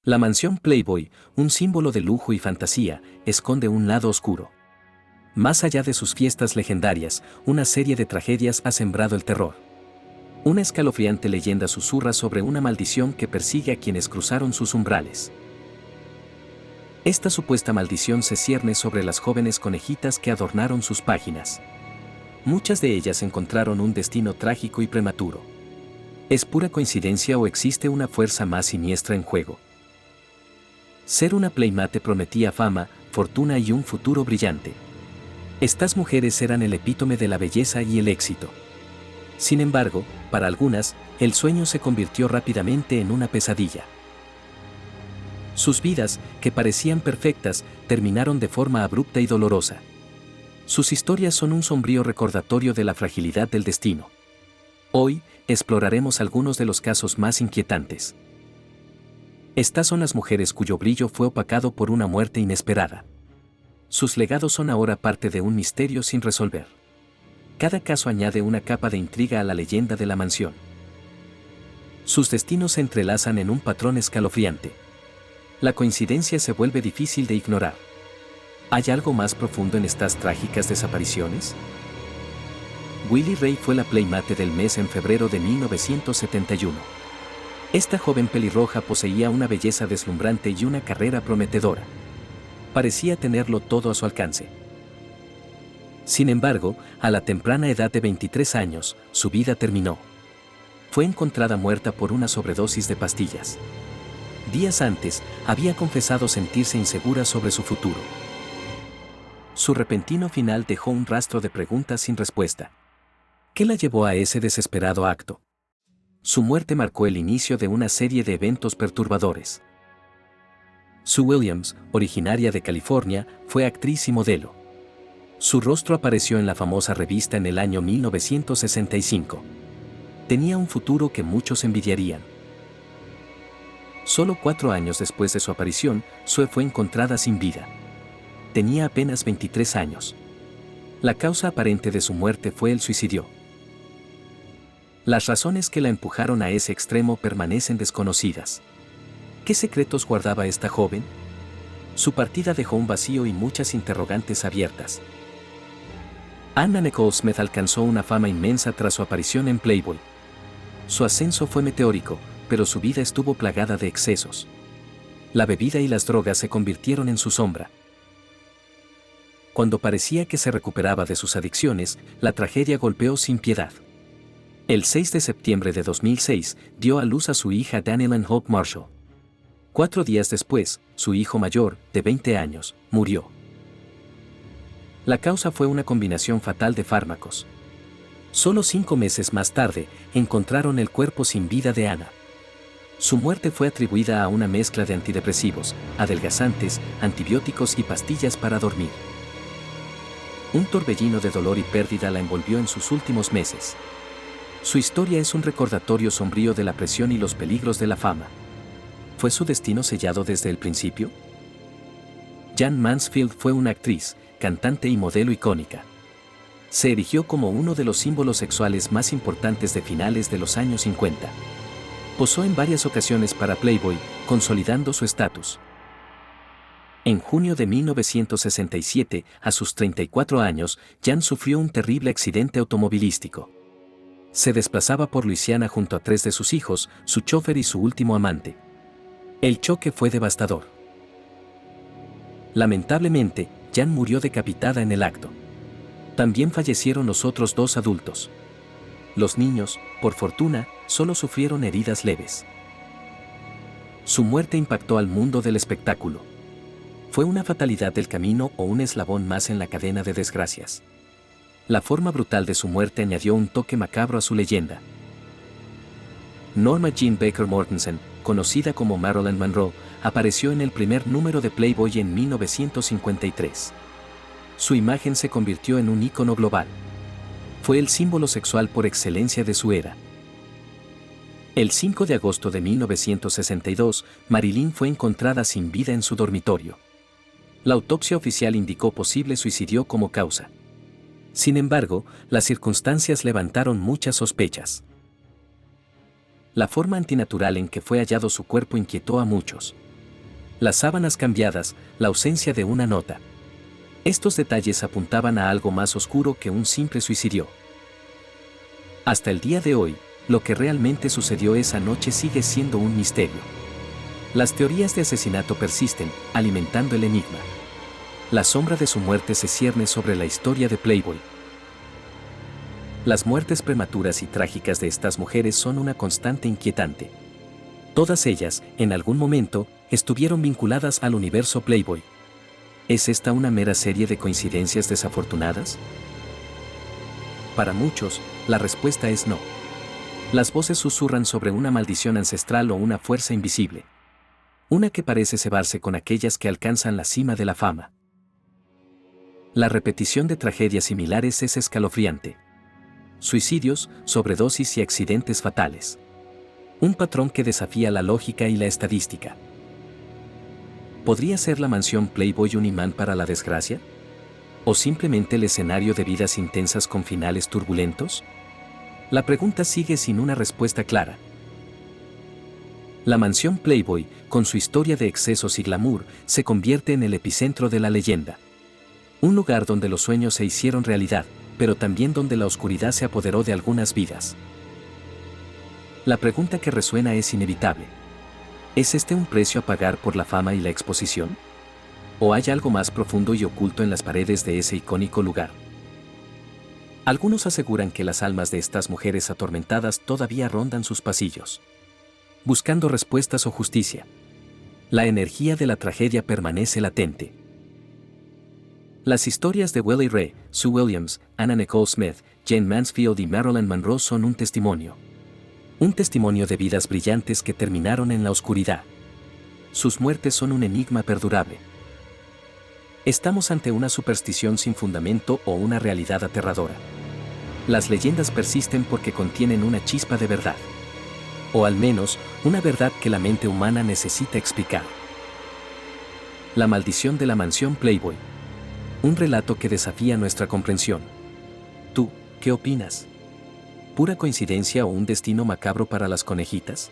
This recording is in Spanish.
La mansión Playboy, un símbolo de lujo y fantasía, esconde un lado oscuro. Más allá de sus fiestas legendarias, una serie de tragedias ha sembrado el terror. Una escalofriante leyenda susurra sobre una maldición que persigue a quienes cruzaron sus umbrales. Esta supuesta maldición se cierne sobre las jóvenes conejitas que adornaron sus páginas. Muchas de ellas encontraron un destino trágico y prematuro. ¿Es pura coincidencia o existe una fuerza más siniestra en juego? Ser una playmate prometía fama, fortuna y un futuro brillante. Estas mujeres eran el epítome de la belleza y el éxito. Sin embargo, para algunas, el sueño se convirtió rápidamente en una pesadilla. Sus vidas, que parecían perfectas, terminaron de forma abrupta y dolorosa. Sus historias son un sombrío recordatorio de la fragilidad del destino. Hoy, exploraremos algunos de los casos más inquietantes. Estas son las mujeres cuyo brillo fue opacado por una muerte inesperada. Sus legados son ahora parte de un misterio sin resolver. Cada caso añade una capa de intriga a la leyenda de la mansión. Sus destinos se entrelazan en un patrón escalofriante. La coincidencia se vuelve difícil de ignorar. ¿Hay algo más profundo en estas trágicas desapariciones? Willie Ray fue la playmate del mes en febrero de 1971. Esta joven pelirroja poseía una belleza deslumbrante y una carrera prometedora. Parecía tenerlo todo a su alcance. Sin embargo, a la temprana edad de 23 años, su vida terminó. Fue encontrada muerta por una sobredosis de pastillas. Días antes, había confesado sentirse insegura sobre su futuro. Su repentino final dejó un rastro de preguntas sin respuesta. ¿Qué la llevó a ese desesperado acto? Su muerte marcó el inicio de una serie de eventos perturbadores. Sue Williams, originaria de California, fue actriz y modelo. Su rostro apareció en la famosa revista en el año 1965. Tenía un futuro que muchos envidiarían. Solo 4 años después de su aparición, Sue fue encontrada sin vida. Tenía apenas 23 años. La causa aparente de su muerte fue el suicidio. Las razones que la empujaron a ese extremo permanecen desconocidas. ¿Qué secretos guardaba esta joven? Su partida dejó un vacío y muchas interrogantes abiertas. Anna Nicole Smith alcanzó una fama inmensa tras su aparición en Playboy. Su ascenso fue meteórico, pero su vida estuvo plagada de excesos. La bebida y las drogas se convirtieron en su sombra. Cuando parecía que se recuperaba de sus adicciones, la tragedia golpeó sin piedad. El 6 de septiembre de 2006, dio a luz a su hija Danielle Hope Marshall. 4 días después, su hijo mayor, de 20 años, murió. La causa fue una combinación fatal de fármacos. Solo 5 meses más tarde, encontraron el cuerpo sin vida de Anna. Su muerte fue atribuida a una mezcla de antidepresivos, adelgazantes, antibióticos y pastillas para dormir. Un torbellino de dolor y pérdida la envolvió en sus últimos meses. Su historia es un recordatorio sombrío de la presión y los peligros de la fama. ¿Fue su destino sellado desde el principio? Jan Mansfield fue una actriz, cantante y modelo icónica. Se erigió como uno de los símbolos sexuales más importantes de finales de los años 50. Posó en varias ocasiones para Playboy, consolidando su estatus. En junio de 1967, a sus 34 años, Jan sufrió un terrible accidente automovilístico. Se desplazaba por Luisiana junto a 3 de sus hijos, su chofer y su último amante. El choque fue devastador. Lamentablemente, Jan murió decapitada en el acto. También fallecieron los otros 2 adultos. Los niños, por fortuna, solo sufrieron heridas leves. Su muerte impactó al mundo del espectáculo. ¿Fue una fatalidad del camino o un eslabón más en la cadena de desgracias? La forma brutal de su muerte añadió un toque macabro a su leyenda. Norma Jean Baker Mortensen, conocida como Marilyn Monroe, apareció en el primer número de Playboy en 1953. Su imagen se convirtió en un ícono global. Fue el símbolo sexual por excelencia de su era. El 5 de agosto de 1962, Marilyn fue encontrada sin vida en su dormitorio. La autopsia oficial indicó posible suicidio como causa. Sin embargo, las circunstancias levantaron muchas sospechas. La forma antinatural en que fue hallado su cuerpo inquietó a muchos. Las sábanas cambiadas, la ausencia de una nota. Estos detalles apuntaban a algo más oscuro que un simple suicidio. Hasta el día de hoy, lo que realmente sucedió esa noche sigue siendo un misterio. Las teorías de asesinato persisten, alimentando el enigma. La sombra de su muerte se cierne sobre la historia de Playboy. Las muertes prematuras y trágicas de estas mujeres son una constante inquietante. Todas ellas, en algún momento, estuvieron vinculadas al universo Playboy. ¿Es esta una mera serie de coincidencias desafortunadas? Para muchos, la respuesta es no. Las voces susurran sobre una maldición ancestral o una fuerza invisible. Una que parece cebarse con aquellas que alcanzan la cima de la fama. La repetición de tragedias similares es escalofriante. Suicidios, sobredosis y accidentes fatales. Un patrón que desafía la lógica y la estadística. ¿Podría ser la mansión Playboy un imán para la desgracia? ¿O simplemente el escenario de vidas intensas con finales turbulentos? La pregunta sigue sin una respuesta clara. La mansión Playboy, con su historia de excesos y glamour, se convierte en el epicentro de la leyenda. Un lugar donde los sueños se hicieron realidad, pero también donde la oscuridad se apoderó de algunas vidas. La pregunta que resuena es inevitable. ¿Es este un precio a pagar por la fama y la exposición? ¿O hay algo más profundo y oculto en las paredes de ese icónico lugar? Algunos aseguran que las almas de estas mujeres atormentadas todavía rondan sus pasillos, buscando respuestas o justicia. La energía de la tragedia permanece latente. Las historias de Willie Ray, Sue Williams, Anna Nicole Smith, Jane Mansfield y Marilyn Monroe son un testimonio. Un testimonio de vidas brillantes que terminaron en la oscuridad. Sus muertes son un enigma perdurable. ¿Estamos ante una superstición sin fundamento o una realidad aterradora? Las leyendas persisten porque contienen una chispa de verdad. O al menos, una verdad que la mente humana necesita explicar. La maldición de la mansión Playboy. Un relato que desafía nuestra comprensión. ¿Tú, qué opinas? ¿Pura coincidencia o un destino macabro para las conejitas?